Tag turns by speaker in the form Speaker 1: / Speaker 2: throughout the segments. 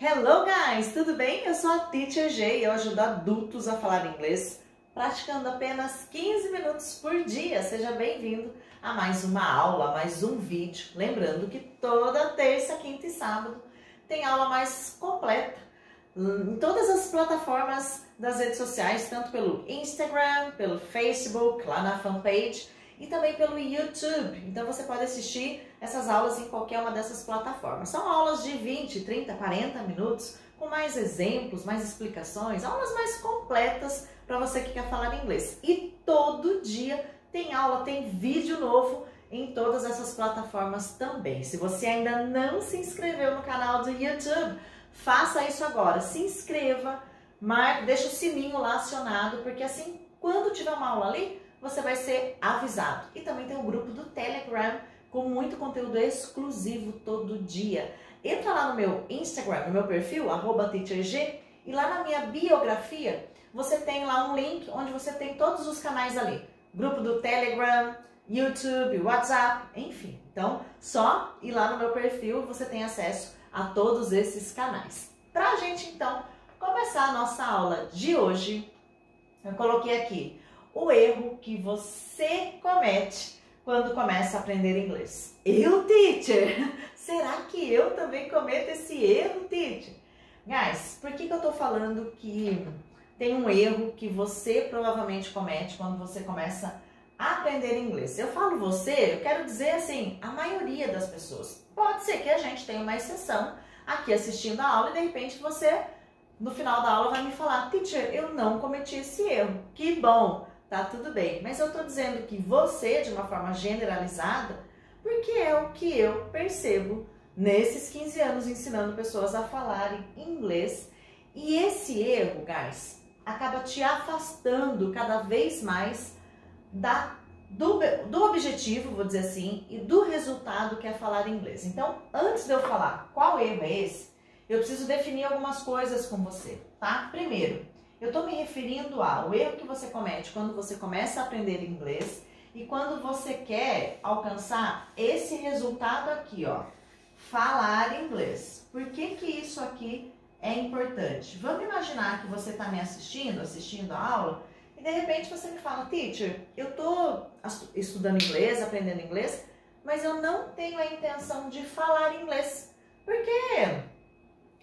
Speaker 1: Hello guys, tudo bem? Eu sou a Teacher G e eu ajudo adultos a falar inglês praticando apenas 15 minutos por dia. Seja bem-vindo a mais uma aula, a mais um vídeo. Lembrando que toda terça, quinta e sábado tem aula mais completa em todas as plataformas das redes sociais, tanto pelo Instagram, pelo Facebook, lá na fanpage, e também pelo YouTube. Então você pode assistir essas aulas em qualquer uma dessas plataformas. São aulas de 20, 30, 40 minutos, com mais exemplos, mais explicações, aulas mais completas para você que quer falar inglês. E todo dia tem aula, tem vídeo novo em todas essas plataformas também. Se você ainda não se inscreveu no canal do YouTube, faça isso agora. Se inscreva, deixa o sininho lá acionado, porque assim, quando tiver uma aula ali, você vai ser avisado. E também tem um grupo do Telegram com muito conteúdo exclusivo todo dia. Entra lá no meu Instagram, no meu perfil, @teacherg, e lá na minha biografia você tem lá um link onde você tem todos os canais ali. Grupo do Telegram, YouTube, WhatsApp, enfim. Então, só ir lá no meu perfil você tem acesso a todos esses canais. Pra gente, então, começar a nossa aula de hoje, eu coloquei aqui o erro que você comete quando começa a aprender inglês. Eu, teacher? Será que eu também cometo esse erro, teacher? Guys, por que eu tô falando que tem um erro que você provavelmente comete quando você começa a aprender inglês? Eu falo você, eu quero dizer assim, a maioria das pessoas. Pode ser que a gente tenha uma exceção aqui assistindo a aula e de repente você, no final da aula, vai me falar: teacher, eu não cometi esse erro. Que bom! Tá tudo bem, mas eu tô dizendo que você, de uma forma generalizada, porque é o que eu percebo nesses 15 anos ensinando pessoas a falarem inglês. E esse erro, guys, acaba te afastando cada vez mais do objetivo, vou dizer assim, e do resultado que é falar inglês. Então, antes de eu falar qual erro é esse, eu preciso definir algumas coisas com você, tá? Primeiro, eu estou me referindo ao erro que você comete quando você começa a aprender inglês e quando você quer alcançar esse resultado aqui, ó, falar inglês. Por que que isso aqui é importante? Vamos imaginar que você está me assistindo a aula, e de repente você me fala: teacher, eu estou estudando inglês, aprendendo inglês, mas eu não tenho a intenção de falar inglês. Por quê?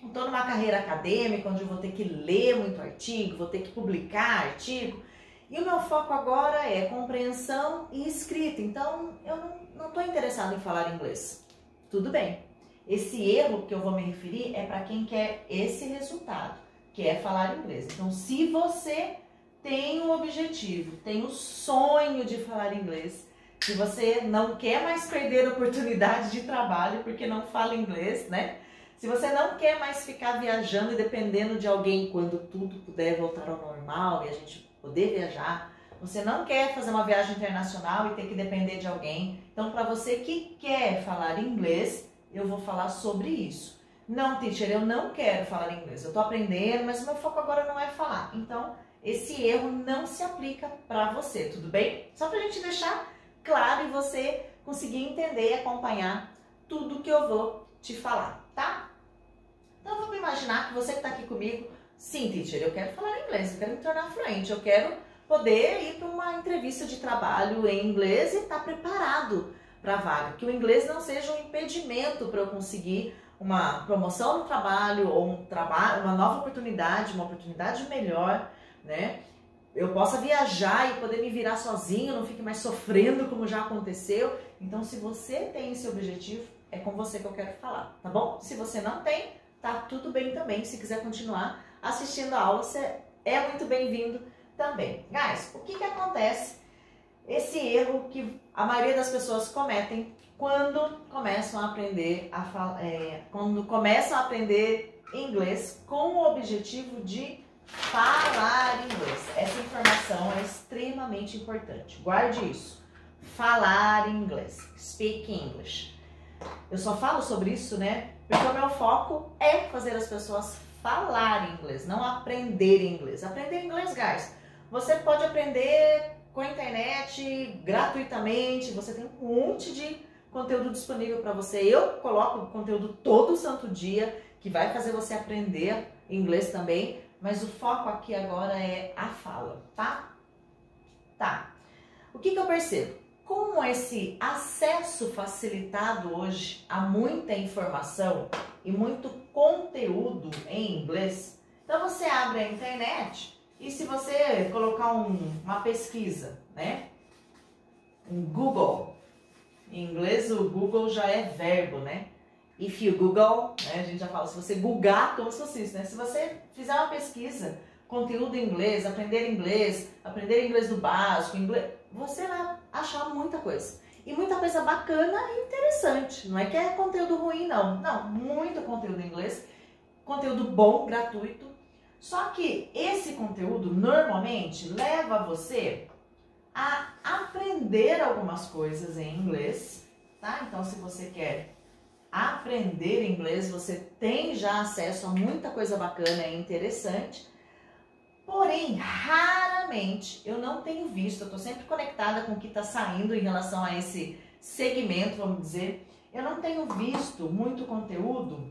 Speaker 1: Estou numa carreira acadêmica onde eu vou ter que ler muito artigo, vou ter que publicar artigo, e o meu foco agora é compreensão e escrita, então eu não estou interessado em falar inglês. Tudo bem, esse erro que eu vou me referir é para quem quer esse resultado, que é falar inglês. Então, se você tem um objetivo, tem o sonho de falar inglês, se você não quer mais perder oportunidade de trabalho porque não fala inglês, né? Se você não quer mais ficar viajando e dependendo de alguém quando tudo puder voltar ao normal e a gente poder viajar, você não quer fazer uma viagem internacional e ter que depender de alguém, então para você que quer falar inglês, eu vou falar sobre isso. Não, teacher, eu não quero falar inglês, eu tô aprendendo, mas o meu foco agora não é falar. Então, esse erro não se aplica para você, tudo bem? Só pra gente deixar claro e você conseguir entender e acompanhar tudo que eu vou te falar, tá? Então vamos imaginar que você que está aqui comigo: sim, teacher, eu quero falar inglês, eu quero me tornar fluente, eu quero poder ir para uma entrevista de trabalho em inglês e estar preparado para a vaga. Que o inglês não seja um impedimento para eu conseguir uma promoção no trabalho ou uma nova oportunidade, uma oportunidade melhor, né? Eu possa viajar e poder me virar sozinho, não fique mais sofrendo como já aconteceu. Então, se você tem esse objetivo, é com você que eu quero falar, tá bom? Se você não tem, tá tudo bem também. Se quiser continuar assistindo a aula, você é muito bem-vindo também. Guys, o que acontece? Esse erro que a maioria das pessoas cometem quando começam a aprender inglês com o objetivo de falar inglês. Essa informação é extremamente importante. Guarde isso. Falar inglês. Speak English. Eu só falo sobre isso, né? Porque o meu foco é fazer as pessoas falarem inglês, não aprender inglês. Aprender inglês, guys, você pode aprender com a internet gratuitamente, você tem um monte de conteúdo disponível para você. Eu coloco conteúdo todo santo dia, que vai fazer você aprender inglês também, mas o foco aqui agora é a fala, tá? Tá. O que eu percebo? Com esse acesso facilitado hoje a muita informação e muito conteúdo em inglês, então você abre a internet e se você colocar uma pesquisa, né? Um Google, em inglês o Google já é verbo, né? If you Google, né? A gente já fala, se você googar, como se fosse isso, né? Se você fizer uma pesquisa, conteúdo em inglês, aprender inglês do básico, inglês, você vai achar muita coisa. E muita coisa bacana e interessante. Não é que é conteúdo ruim, não. Não, muito conteúdo em inglês, conteúdo bom, gratuito. Só que esse conteúdo normalmente leva você a aprender algumas coisas em inglês, tá? Então, se você quer aprender inglês, você tem já acesso a muita coisa bacana e interessante. Porém, raramente, eu não tenho visto, eu estou sempre conectada com o que está saindo em relação a esse segmento, vamos dizer. Eu não tenho visto muito conteúdo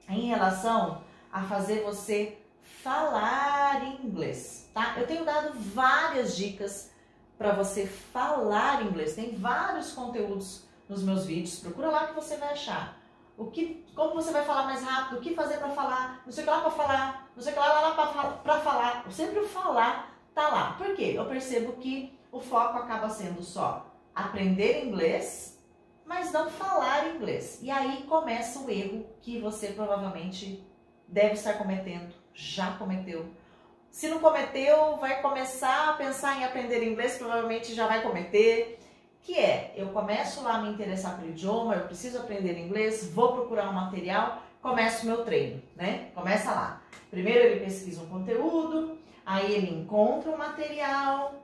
Speaker 1: em relação a fazer você falar inglês, tá? Eu tenho dado várias dicas para você falar inglês. Tem vários conteúdos nos meus vídeos, procura lá que você vai achar. Como você vai falar mais rápido, o que fazer para falar, não sei o que lá para falar, não sei o que lá para falar. Sempre o falar tá lá. Por quê? Eu percebo que o foco acaba sendo só aprender inglês, mas não falar inglês. E aí começa o erro que você provavelmente deve estar cometendo, já cometeu. Se não cometeu, vai começar a pensar em aprender inglês, provavelmente já vai cometer. Que é, eu começo lá a me interessar pelo idioma, eu preciso aprender inglês, vou procurar um material, começo o meu treino, né? Começa lá. Primeiro ele pesquisa um conteúdo, aí ele encontra um material,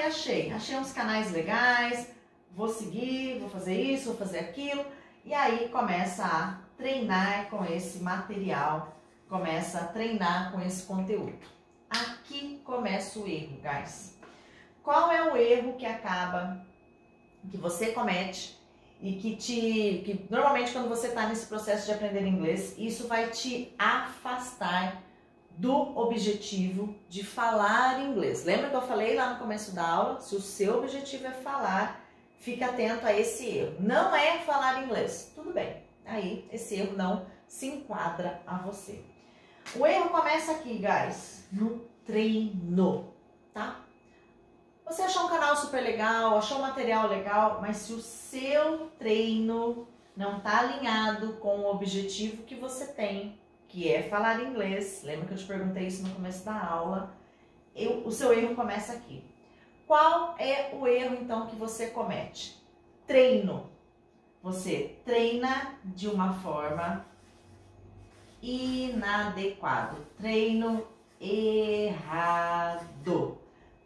Speaker 1: achei uns canais legais, vou seguir, vou fazer isso, vou fazer aquilo, e aí começa a treinar com esse material, começa a treinar com esse conteúdo. Aqui começa o erro, guys. Qual é o erro que você comete e que normalmente quando você está nesse processo de aprender inglês, isso vai te afastar do objetivo de falar inglês. Lembra que eu falei lá no começo da aula? Se o seu objetivo é falar, fique atento a esse erro. Não é falar inglês, tudo bem. Aí esse erro não se enquadra a você. O erro começa aqui, guys, no treino, tá? Você achou um canal super legal, achou um material legal, mas se o seu treino não está alinhado com o objetivo que você tem, que é falar inglês, lembra que eu te perguntei isso no começo da aula, o seu erro começa aqui. Qual é o erro, então, que você comete? Treino. Você treina de uma forma inadequada. Treino errado.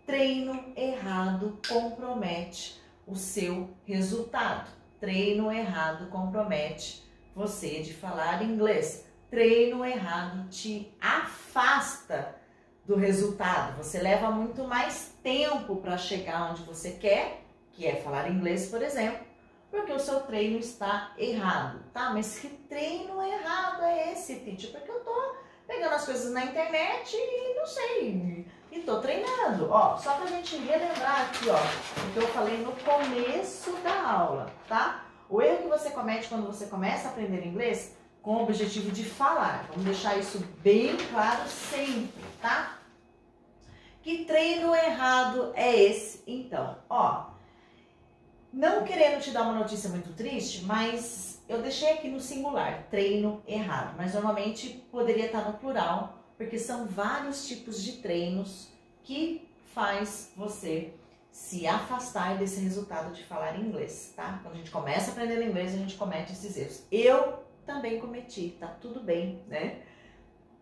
Speaker 1: Treino errado compromete o seu resultado. Treino errado compromete você de falar inglês. Treino errado te afasta do resultado. Você leva muito mais tempo para chegar onde você quer, que é falar inglês, por exemplo, porque o seu treino está errado, tá? Mas que treino errado é esse, teacher? Porque eu tô pegando as coisas na internet e não sei, e tô treinando. Ó, só pra gente relembrar aqui, ó, o que eu falei no começo da aula, tá? O erro que você comete quando você começa a aprender inglês com o objetivo de falar. Vamos deixar isso bem claro sempre, tá? Que treino errado é esse? Então, ó, não querendo te dar uma notícia muito triste, mas eu deixei aqui no singular, treino errado, mas normalmente poderia estar no plural, porque são vários tipos de treinos que faz você se afastar desse resultado de falar inglês, tá? Quando a gente começa a aprender inglês, a gente comete esses erros. Eu também cometi, tá tudo bem, né?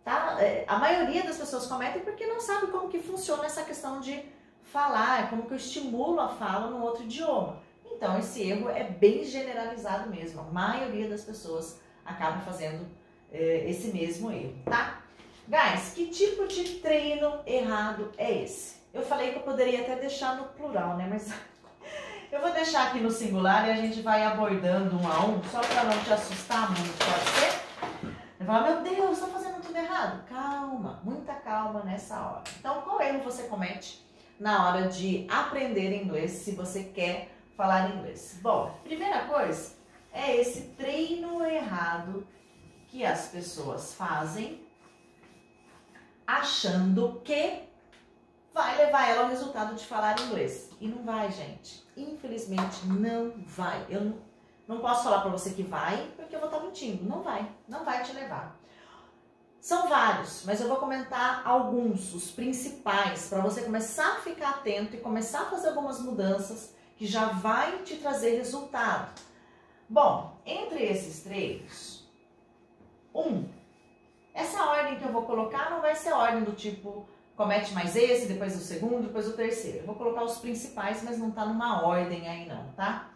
Speaker 1: Tá? A maioria das pessoas cometem porque não sabe como que funciona essa questão de falar, como que eu estimulo a fala num outro idioma. Então, esse erro é bem generalizado mesmo. A maioria das pessoas acaba fazendo esse mesmo erro, tá? Guys, que tipo de treino errado é esse? Eu falei que eu poderia até deixar no plural, né? Mas eu vou deixar aqui no singular e a gente vai abordando um a um, só para não te assustar muito, pode ser? Vai falar, meu Deus, estou fazendo tudo errado. Calma, muita calma nessa hora. Então, qual erro você comete na hora de aprender inglês, se você quer falar inglês? Bom, primeira coisa é esse treino errado que as pessoas fazem, achando que vai levar ela ao resultado de falar inglês. E não vai, gente. Infelizmente, não vai. Eu não posso falar para você que vai, porque eu vou estar mentindo. Não vai te levar. São vários, mas eu vou comentar alguns, os principais, para você começar a ficar atento e começar a fazer algumas mudanças que já vai te trazer resultado. Bom, entre esses treinos, essa ordem que eu vou colocar não vai ser a ordem do tipo, comete mais esse, depois o segundo, depois o terceiro. Eu vou colocar os principais, mas não tá numa ordem aí não, tá?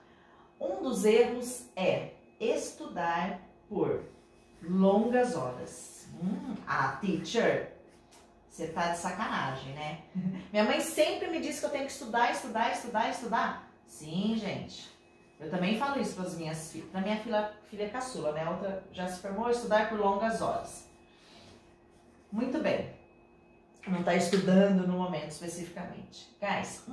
Speaker 1: Um dos erros é estudar por longas horas. Teacher, você tá de sacanagem, né? Minha mãe sempre me disse que eu tenho que estudar, estudar, estudar, estudar. Sim, gente. Eu também falo isso para as minhas filhas. Para minha filha caçula, né? A outra já se formou, estudar por longas horas. Muito bem. Não está estudando no momento especificamente. Guys,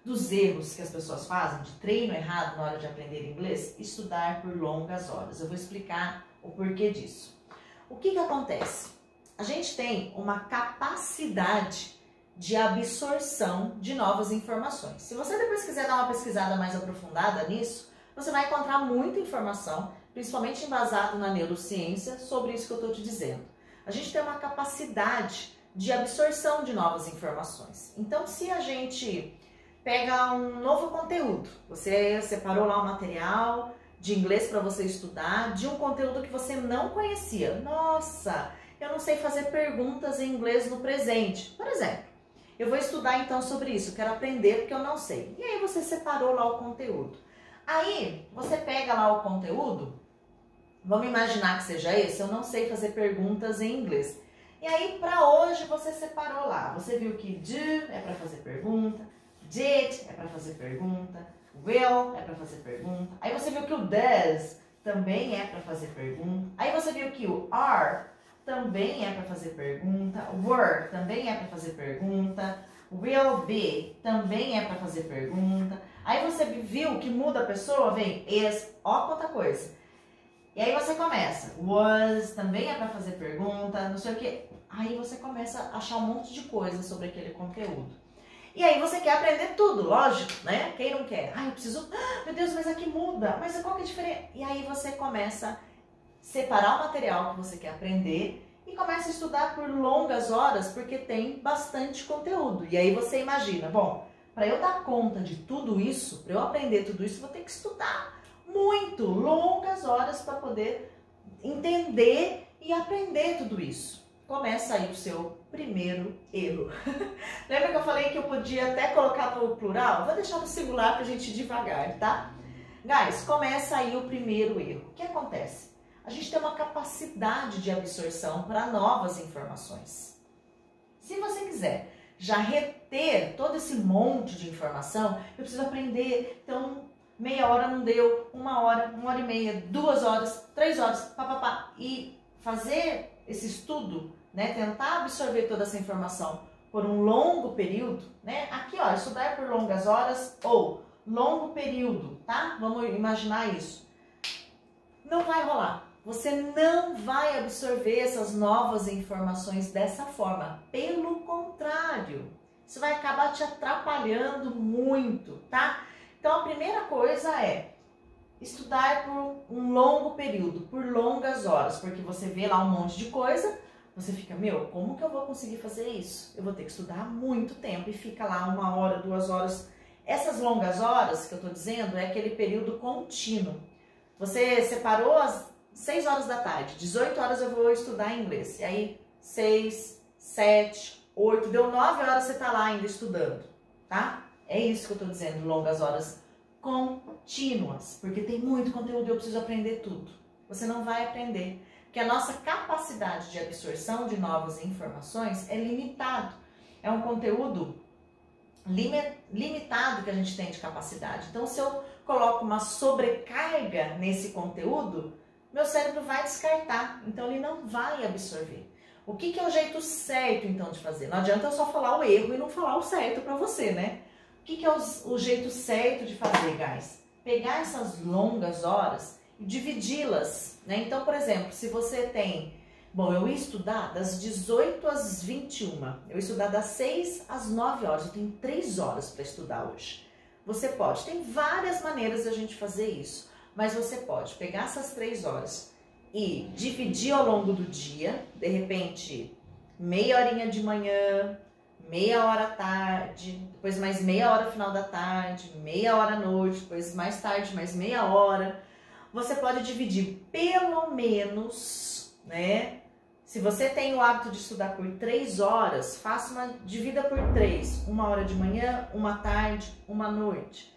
Speaker 1: dos erros que as pessoas fazem, de treino errado na hora de aprender inglês, estudar por longas horas. Eu vou explicar o porquê disso. O que acontece? A gente tem uma capacidade de absorção de novas informações. Se você depois quiser dar uma pesquisada mais aprofundada nisso, você vai encontrar muita informação, principalmente embasado na neurociência, sobre isso que eu estou te dizendo. A gente tem uma capacidade de absorção de novas informações. Então, se a gente pega um novo conteúdo, você separou lá um material de inglês para você estudar, de um conteúdo que você não conhecia. Nossa, eu não sei fazer perguntas em inglês no presente, por exemplo. Eu vou estudar então sobre isso, quero aprender porque eu não sei. E aí você separou lá o conteúdo. Aí você pega lá o conteúdo, vamos imaginar que seja esse, eu não sei fazer perguntas em inglês. E aí para hoje você separou lá, você viu que do é para fazer pergunta, did é para fazer pergunta, will é para fazer pergunta. Aí você viu que o does também é para fazer pergunta. Aí você viu que o are também é para fazer pergunta, were também é para fazer pergunta, will be também é para fazer pergunta. Aí você viu que muda a pessoa, vem is, ó quanta coisa. E aí você começa, was também é para fazer pergunta, não sei o que. Aí você começa a achar um monte de coisa sobre aquele conteúdo. E aí você quer aprender tudo, lógico, né? Quem não quer? Eu preciso, meu Deus, mas aqui muda, mas qual que é a diferença? E aí você começa a separar o material que você quer aprender e começa a estudar por longas horas, porque tem bastante conteúdo. E aí você imagina, bom, para eu dar conta de tudo isso, para eu aprender tudo isso, eu vou ter que estudar muito, longas horas para poder entender e aprender tudo isso. Começa aí o seu primeiro erro. Lembra que eu falei que eu podia até colocar no plural? Vou deixar no singular pra gente ir devagar, tá? Guys, começa aí o primeiro erro. O que acontece? A gente tem uma capacidade de absorção para novas informações. Se você quiser já reter todo esse monte de informação, eu preciso aprender, então meia hora não deu, uma hora e meia, 2 horas, 3 horas, papapá, e fazer esse estudo, né, tentar absorver toda essa informação por um longo período, né, aqui ó, estudar por longas horas ou longo período, tá? Vamos imaginar isso. Não vai rolar. Você não vai absorver essas novas informações dessa forma. Pelo contrário, isso vai acabar te atrapalhando muito, tá? Então a primeira coisa é estudar por um longo período, por longas horas, porque você vê lá um monte de coisa, você fica, meu, como que eu vou conseguir fazer isso? Eu vou ter que estudar muito tempo e fica lá 1 hora, 2 horas. Essas longas horas que eu tô dizendo é aquele período contínuo. Você separou as 6 horas da tarde, 18 horas eu vou estudar inglês. E aí 6, 7, 8, deu 9 horas você tá lá ainda estudando, tá? É isso que eu tô dizendo, longas horas contínuas, porque tem muito conteúdo e eu preciso aprender tudo. Você não vai aprender, porque a nossa capacidade de absorção de novas informações é limitado. É um conteúdo limitado que a gente tem de capacidade. Então, se eu coloco uma sobrecarga nesse conteúdo, meu cérebro vai descartar, então ele não vai absorver. O que é o jeito certo, então, de fazer? Não adianta eu só falar o erro e não falar o certo para você, né? O que é o jeito certo de fazer, guys? Pegar essas longas horas e dividi-las, né? Então, por exemplo, se você tem... Bom, eu ia estudar das 18 às 21, eu ia estudar das 6 às 9 horas, eu tenho 3 horas para estudar hoje. Você pode, tem várias maneiras de a gente fazer isso, mas você pode pegar essas 3 horas e dividir ao longo do dia, de repente, meia horinha de manhã, meia hora à tarde, depois mais meia hora no final da tarde, meia hora à noite, depois mais tarde, mais meia hora. Você pode dividir pelo menos, né? Se você tem o hábito de estudar por 3 horas, faça divida por 3. 1 hora de manhã, 1 à tarde, 1 à noite.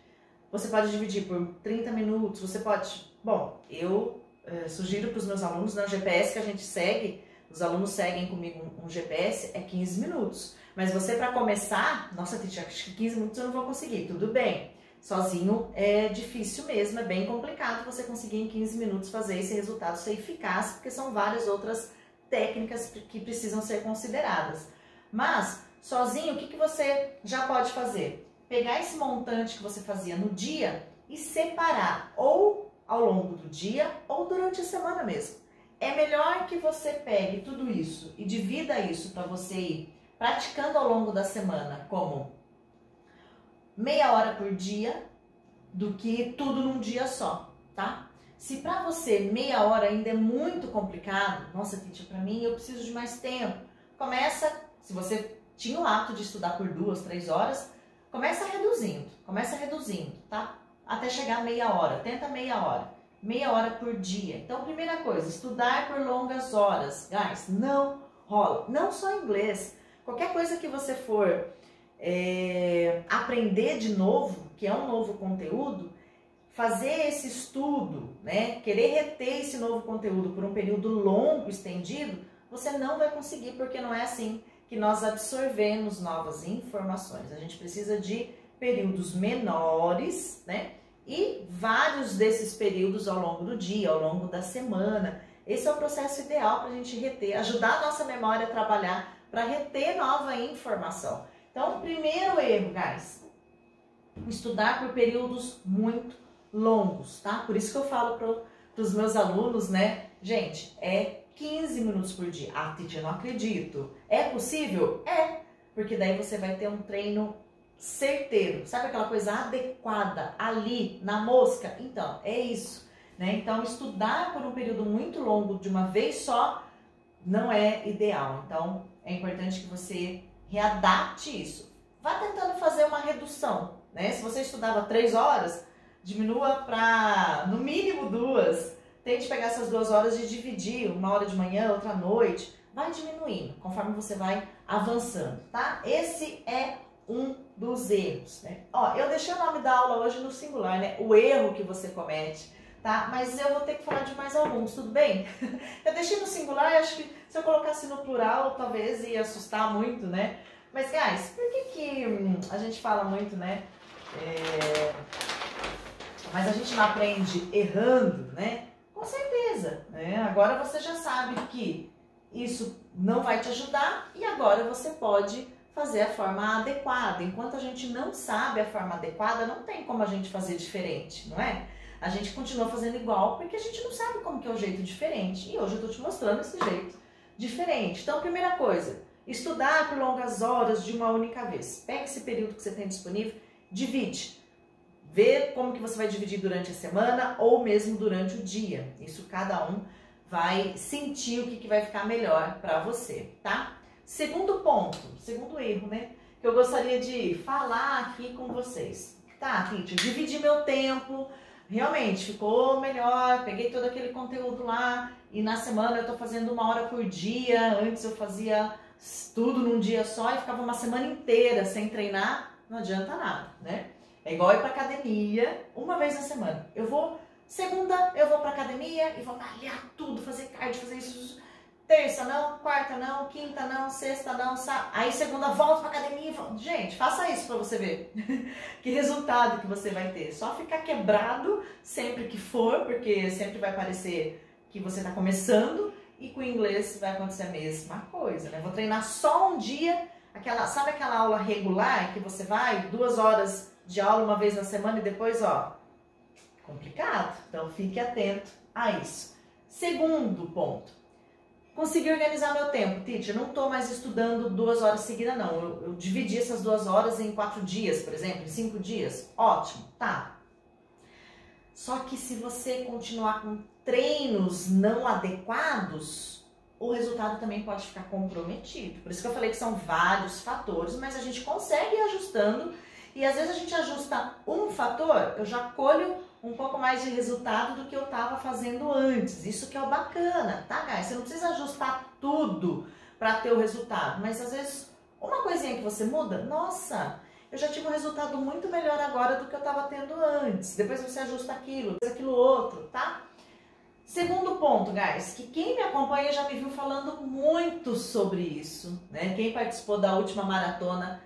Speaker 1: Você pode dividir por 30 minutos, você pode... Bom, eu sugiro para os meus alunos, no GPS que a gente segue, os alunos seguem comigo um GPS, é 15 minutos. Mas você, para começar, nossa, Titi, acho que 15 minutos eu não vou conseguir, tudo bem. Sozinho é difícil mesmo, é bem complicado você conseguir em 15 minutos fazer esse resultado ser eficaz, porque são várias outras técnicas que precisam ser consideradas. Mas, sozinho, o que você já pode fazer? Pegar esse montante que você fazia no dia e separar, ou ao longo do dia, ou durante a semana mesmo. É melhor que você pegue tudo isso e divida isso para você ir praticando ao longo da semana, como meia hora por dia, do que tudo num dia só, tá? Se para você meia hora ainda é muito complicado, nossa, Titi, para mim eu preciso de mais tempo. Começa, se você tinha o hábito de estudar por 2, 3 horas, começa reduzindo, tá? Até chegar a meia hora, tenta meia hora por dia. Então, primeira coisa, estudar por longas horas, guys, não rola, não só inglês, qualquer coisa que você for aprender de novo, que é um novo conteúdo, fazer esse estudo, né, querer reter esse novo conteúdo por um período longo, estendido, você não vai conseguir, porque não é assim que nós absorvemos novas informações. A gente precisa de períodos menores, né, e vários desses períodos ao longo do dia, ao longo da semana. Esse é o processo ideal para a gente reter, ajudar a nossa memória a trabalhar para reter nova informação. Então, primeiro erro, guys, estudar por períodos muito longos, tá? Por isso que eu falo para os meus alunos, né? Gente, é 15 minutos por dia. Ah, Titi, eu não acredito. É possível? É, porque daí você vai ter um treino certeiro. Sabe aquela coisa adequada ali, na mosca? Então, é isso, né? Então, estudar por um período muito longo de uma vez só não é ideal. Então, é importante que você readapte isso. Vá tentando fazer uma redução, né? Se você estudava 3 horas, diminua para, no mínimo, 2. Tente pegar essas 2 horas e dividir, 1 hora de manhã, outra à noite. Vai diminuindo, conforme você vai avançando, tá? Esse é um dos erros, né? Ó, eu deixei o nome da aula hoje no singular, né? O erro que você comete, tá? Mas eu vou ter que falar de mais alguns, tudo bem? Eu deixei no singular, acho que se eu colocasse no plural, talvez ia assustar muito, né? Mas, guys, por que a gente fala muito, né? Mas a gente não aprende errando, né? Com certeza, né? Agora você já sabe que isso não vai te ajudar e agora você pode fazer a forma adequada. Enquanto a gente não sabe a forma adequada, não tem como a gente fazer diferente, não é? A gente continua fazendo igual porque a gente não sabe como que é o jeito diferente. E hoje eu tô te mostrando esse jeito diferente. Então, primeira coisa, estudar por longas horas de uma única vez. Pega esse período que você tem disponível, divide. Vê como que você vai dividir durante a semana ou mesmo durante o dia. Isso cada um vai sentir o que vai ficar melhor para você, tá? Segundo ponto, segundo erro, né? Que eu gostaria de falar aqui com vocês. Tá, Titi, dividi meu tempo, realmente ficou melhor, peguei todo aquele conteúdo lá e na semana eu tô fazendo 1 hora por dia. Antes eu fazia tudo num dia só e ficava uma semana inteira sem treinar, não adianta nada, né? É igual ir pra academia uma vez na semana. Segunda eu vou pra academia e vou malhar tudo, fazer cardio, fazer isso. Terça não, quarta não, quinta não, sexta não, aí segunda volto pra academia e volto. Gente, faça isso pra você ver que resultado que você vai ter. Só ficar quebrado sempre que for, porque sempre vai parecer que você está começando, e com o inglês vai acontecer a mesma coisa, né? Vou treinar só um dia, sabe aquela aula regular que você vai 2 horas de aula uma vez na semana e depois, ó, complicado. Então fique atento a isso. Segundo ponto, consegui organizar meu tempo. Teacher, não estou mais estudando 2 horas seguidas, não. Eu dividi essas 2 horas em 4 dias, por exemplo, em 5 dias. Ótimo, tá. Só que se você continuar com treinos não adequados, o resultado também pode ficar comprometido. Por isso que eu falei que são vários fatores, mas a gente consegue ir ajustando. E às vezes a gente ajusta um fator, eu já colho um pouco mais de resultado do que eu estava fazendo antes. Isso que é o bacana, tá, guys? Você não precisa ajustar tudo para ter o resultado, mas às vezes uma coisinha que você muda, nossa, eu já tive um resultado muito melhor agora do que eu estava tendo antes. Depois você ajusta aquilo outro, tá? Segundo ponto, guys, que quem me acompanha já me viu falando muito sobre isso, né? Quem participou da última maratona,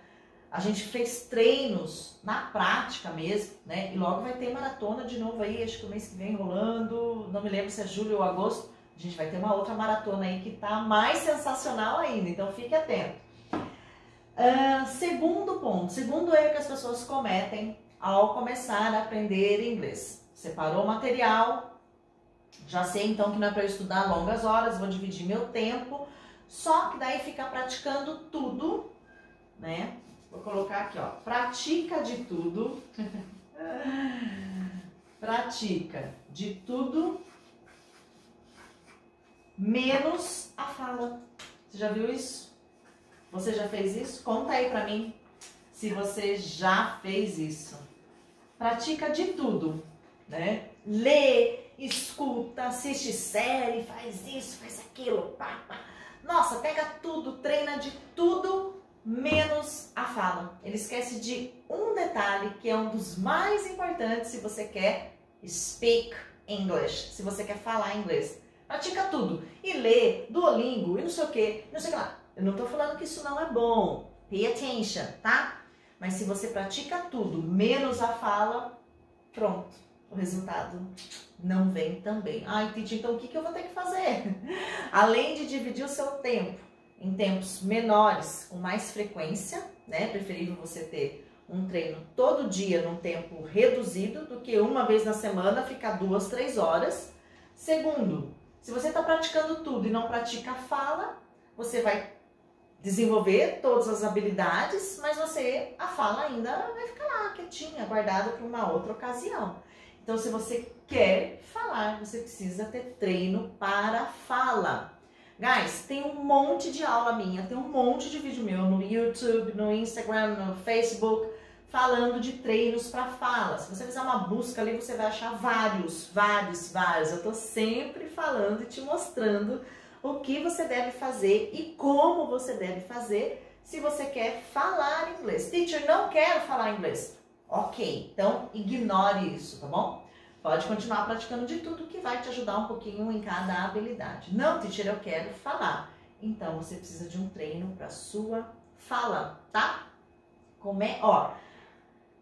Speaker 1: a gente fez treinos na prática mesmo, né? E logo vai ter maratona de novo aí, acho que o mês que vem rolando, não me lembro se é julho ou agosto. A gente vai ter uma outra maratona aí que tá mais sensacional ainda, então fique atento. Segundo ponto, segundo erro que as pessoas cometem ao começar a aprender inglês. Separou o material, já sei então que não é para eu estudar longas horas, vou dividir meu tempo, só que daí fica praticando tudo, né? Vou colocar aqui, ó, pratica de tudo, pratica de tudo, menos a fala. Você já viu isso? Você já fez isso? Conta aí pra mim se você já fez isso. Pratica de tudo, né? Lê, escuta, assiste série, faz isso, faz aquilo, pá, pá. Nossa, pega tudo, treina de tudo, menos a fala. Ele esquece de um detalhe que é um dos mais importantes se você quer speak English, se você quer falar inglês. Pratica tudo. E lê, Duolingo, e não sei o que, não sei o que lá. Eu não tô falando que isso não é bom. Pay attention, tá? Mas se você pratica tudo, menos a fala, pronto. O resultado não vem também. Ai, Titi, então o que eu vou ter que fazer? Além de dividir o seu tempo em tempos menores, com mais frequência, né? Preferível você ter um treino todo dia num tempo reduzido do que uma vez na semana ficar 2, 3 horas. Segundo, se você está praticando tudo e não pratica a fala, você vai desenvolver todas as habilidades, mas a fala ainda vai ficar lá, quietinha, guardada para uma outra ocasião. Então, se você quer falar, você precisa ter treino para fala. Guys, tem um monte de aula minha, tem um monte de vídeo meu no YouTube, no Instagram, no Facebook, falando de treinos para fala. Se você fizer uma busca ali, você vai achar vários. Eu tô sempre falando e te mostrando o que você deve fazer e como você deve fazer se você quer falar inglês. Teacher, não quero falar inglês. Ok, então ignore isso, tá bom? Pode continuar praticando de tudo que vai te ajudar um pouquinho em cada habilidade. Não, teacher, eu quero falar. Então você precisa de um treino para sua fala, tá? Como é? Ó,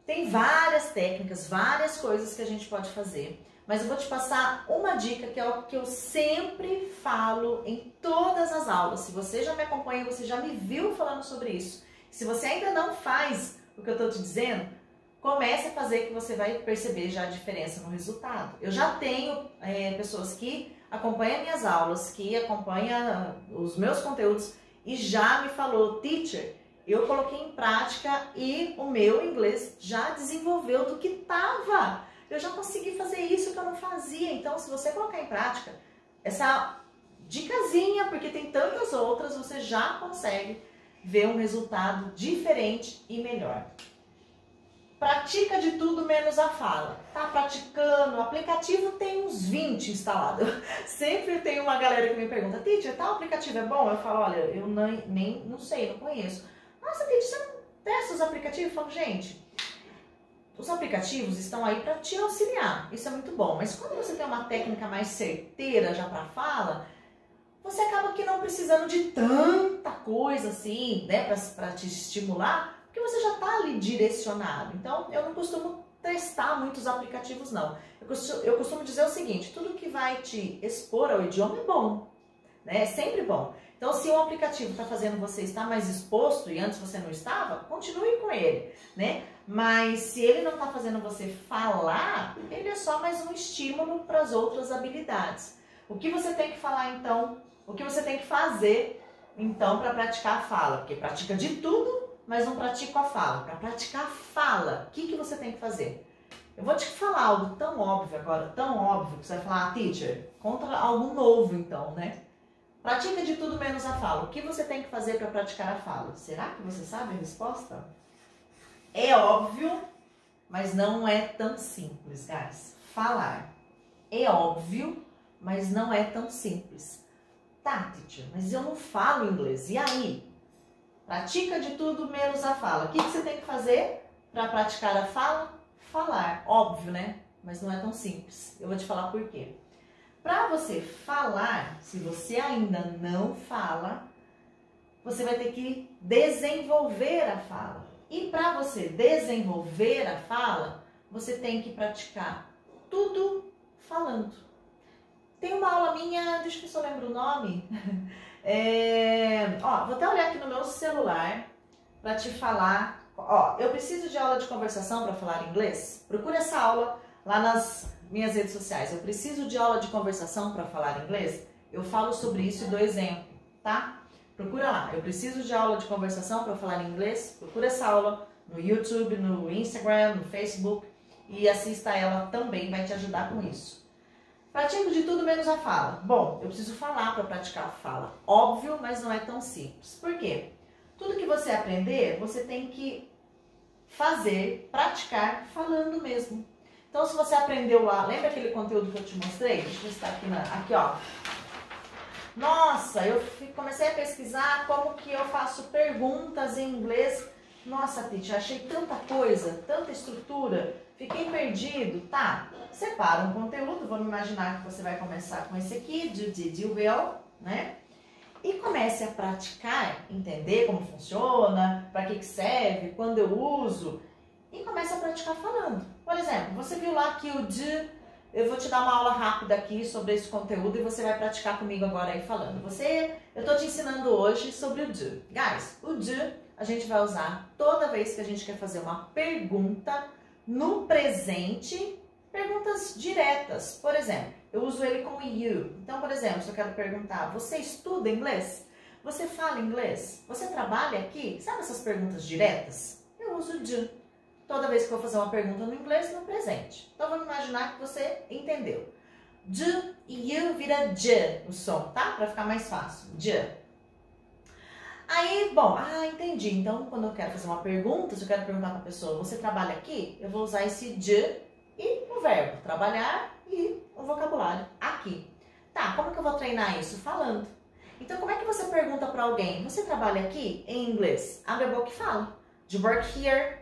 Speaker 1: tem várias técnicas, várias coisas que a gente pode fazer. Mas eu vou te passar uma dica que é o que eu sempre falo em todas as aulas. Se você já me acompanha, você já me viu falando sobre isso. Se você ainda não faz o que eu estou te dizendo, comece a fazer que você vai perceber já a diferença no resultado. Eu já tenho pessoas que acompanham minhas aulas, que acompanham os meus conteúdos e já me falou, teacher, eu coloquei em prática e o meu inglês já desenvolveu do que estava. Eu já consegui fazer isso que eu não fazia. Então, se você colocar em prática essa dicasinha, porque tem tantas outras, você já consegue ver um resultado diferente e melhor. Pratica de tudo menos a fala. Tá praticando, o aplicativo tem uns 20 instalados. Sempre tem uma galera que me pergunta, teacher, tal aplicativo é bom? Eu falo, olha, eu não sei, não conheço. Nossa, teacher, você não testa os aplicativos? Eu falo, gente, os aplicativos estão aí para te auxiliar, isso é muito bom. Mas quando você tem uma técnica mais certeira já para fala, você acaba que não precisando de tanta coisa assim, né, para te estimular, porque você já está ali direcionado. Então, eu não costumo testar muitos aplicativos, não. Eu costumo dizer o seguinte, tudo que vai te expor ao idioma é bom, né? É sempre bom. Então, se o aplicativo está fazendo você estar mais exposto e antes você não estava, continue com ele, né? Mas se ele não está fazendo você falar, ele é só mais um estímulo para as outras habilidades. O que você tem que falar, então? O que você tem que fazer, então, para praticar a fala? Porque pratica de tudo, mas não pratica a fala. Para praticar a fala, o que você tem que fazer? Eu vou te falar algo tão óbvio agora, tão óbvio, que você vai falar, teacher, conta algo novo então, né? Pratica de tudo menos a fala. O que você tem que fazer para praticar a fala? Será que você sabe a resposta? É óbvio, mas não é tão simples, guys. Falar é óbvio, mas não é tão simples. Tá, teacher, mas eu não falo inglês. E aí? Pratica de tudo menos a fala. O que você tem que fazer para praticar a fala? Falar. Óbvio, né? Mas não é tão simples. Eu vou te falar por quê. Para você falar, se você ainda não fala, você vai ter que desenvolver a fala. E para você desenvolver a fala, você tem que praticar tudo falando. Tem uma aula minha, deixa eu ver se eu lembro o nome. Vou até olhar aqui no meu celular para te falar. Eu preciso de aula de conversação para falar inglês? Procura essa aula lá nas minhas redes sociais. Eu preciso de aula de conversação para falar inglês? Eu falo sobre isso e dou exemplo, tá? Procura lá. Eu preciso de aula de conversação para falar inglês? Procura essa aula no YouTube, no Instagram, no Facebook e assista ela também, vai te ajudar com isso. Pratico de tudo menos a fala. Bom, eu preciso falar para praticar a fala. Óbvio, mas não é tão simples. Por quê? Tudo que você aprender, você tem que fazer, praticar, falando mesmo. Então, se você aprendeu lá, lembra aquele conteúdo que eu te mostrei? Deixa eu ver se está aqui, ó. Nossa, eu comecei a pesquisar como que eu faço perguntas em inglês. Nossa, Titi, achei tanta coisa, tanta estrutura, fiquei perdido. Tá, separa um conteúdo, vamos imaginar que você vai começar com esse aqui, did you will, né? E comece a praticar, entender como funciona, para que serve, quando eu uso, e comece a praticar falando. Por exemplo, você viu lá que o de, eu vou te dar uma aula rápida aqui sobre esse conteúdo e você vai praticar comigo agora aí falando. Eu tô te ensinando hoje sobre o de. Guys, o de a gente vai usar toda vez que a gente quer fazer uma pergunta no presente, perguntas diretas. Por exemplo, eu uso ele com you. Então, por exemplo, se eu quero perguntar, você estuda inglês? Você fala inglês? Você trabalha aqui? Sabe essas perguntas diretas? Eu uso de. Toda vez que eu vou fazer uma pergunta no inglês, no presente. Então, vamos imaginar que você entendeu. De e you vira de o som, tá? Para ficar mais fácil. De. Aí, bom, entendi. Então, quando eu quero fazer uma pergunta, se eu quero perguntar para a pessoa, você trabalha aqui? Eu vou usar esse de e o verbo trabalhar e o vocabulário aqui. Tá, como que eu vou treinar isso? Falando. Então, como é que você pergunta para alguém, você trabalha aqui em inglês? Abre a boca e fala. Do you work here?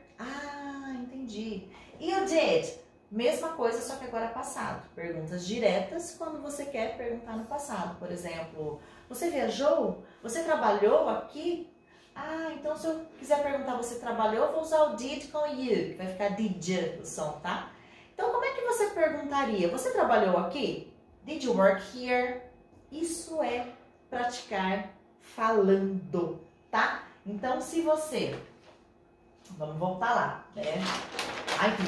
Speaker 1: Entendi. You did? Mesma coisa, só que agora é passado. Perguntas diretas quando você quer perguntar no passado. Por exemplo, você viajou? Você trabalhou aqui? Então se eu quiser perguntar você trabalhou, eu vou usar o did com you, que vai ficar did o som, tá? Então como é que você perguntaria? Você trabalhou aqui? Did you work here? Isso é praticar falando, tá? Então se você... Vamos voltar lá, né?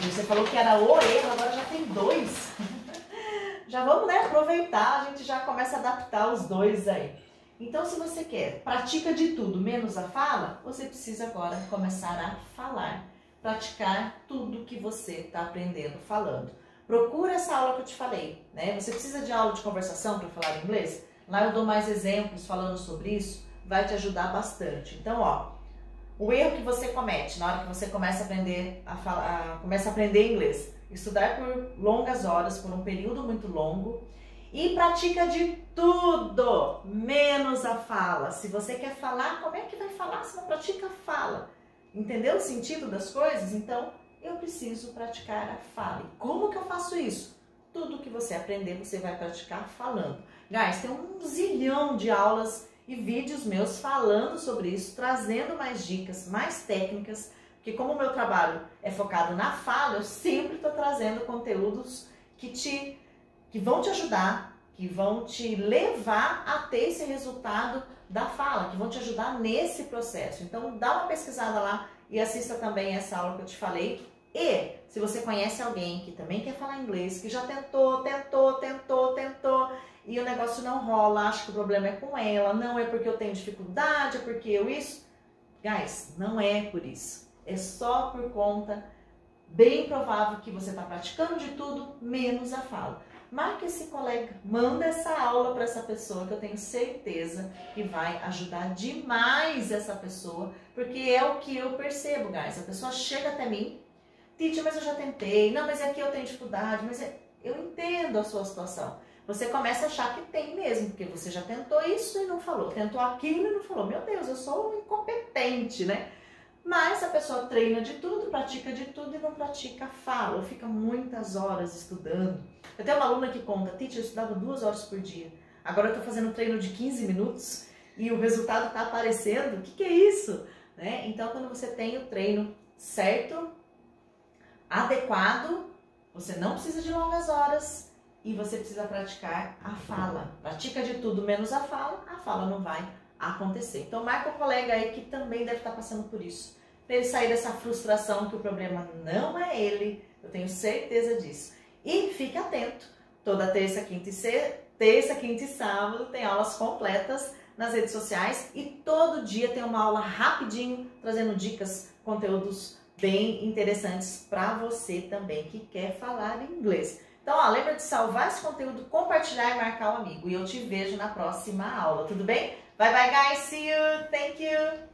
Speaker 1: Você falou que era o erro, agora já tem dois. Já vamos, né, aproveitar, a gente já começa a adaptar os dois aí. Então, se você quer, pratica de tudo, menos a fala, você precisa agora começar a falar. Praticar tudo que você está aprendendo falando. Procura essa aula que eu te falei, né? Você precisa de aula de conversação para falar inglês? Lá eu dou mais exemplos falando sobre isso, vai te ajudar bastante. Então, o erro que você comete na hora que você começa a aprender começa a aprender inglês, estudar por longas horas, por um período muito longo e pratica de tudo, menos a fala. Se você quer falar, como é que vai falar se não pratica a fala? Entendeu o sentido das coisas? Então, eu preciso praticar a fala. E como que eu faço isso? Tudo que você aprender, você vai praticar falando. Guys, tem um zilhão de aulas e vídeos meus falando sobre isso, trazendo mais dicas, mais técnicas Porque como o meu trabalho é focado na fala, eu sempre estou trazendo conteúdos que vão te ajudar, que vão te levar a ter esse resultado da fala, que vão te ajudar nesse processo. Então dá uma pesquisada lá e assista também essa aula que eu te falei. E se você conhece alguém que também quer falar inglês, que já tentou e o negócio não rola, acha que o problema é com ela, não é porque eu tenho dificuldade, é porque eu isso. Guys, não é por isso. É só por conta, bem provável que você está praticando de tudo, menos a fala. Marque esse colega, manda essa aula para essa pessoa que eu tenho certeza que vai ajudar demais essa pessoa, porque é o que eu percebo, guys. A pessoa chega até mim, Teacher, mas eu já tentei, não, mas aqui eu tenho dificuldade, eu entendo a sua situação. Você começa a achar que tem mesmo, porque você já tentou isso e não falou, tentou aquilo e não falou. Meu Deus, eu sou um incompetente, né? Mas a pessoa treina de tudo, pratica de tudo e não pratica a fala, ou fica muitas horas estudando. Eu tenho uma aluna que conta, Teacher, eu estudava 2 horas por dia, agora eu estou fazendo um treino de 15 minutos e o resultado está aparecendo. O que é isso? Né? Então, quando você tem o treino certo, adequado, você não precisa de longas horas e você precisa praticar a fala. Pratica de tudo menos a fala não vai acontecer. Então marca um colega aí que também deve estar passando por isso, para ele sair dessa frustração que o problema não é ele, eu tenho certeza disso. E fique atento, toda terça, quinta e sábado tem aulas completas nas redes sociais e todo dia tem uma aula rapidinho, trazendo dicas, conteúdos bem interessantes para você também que quer falar inglês. Então, ó, lembra de salvar esse conteúdo, compartilhar e marcar um amigo. E eu te vejo na próxima aula, tudo bem? Bye, bye, guys. See you. Thank you.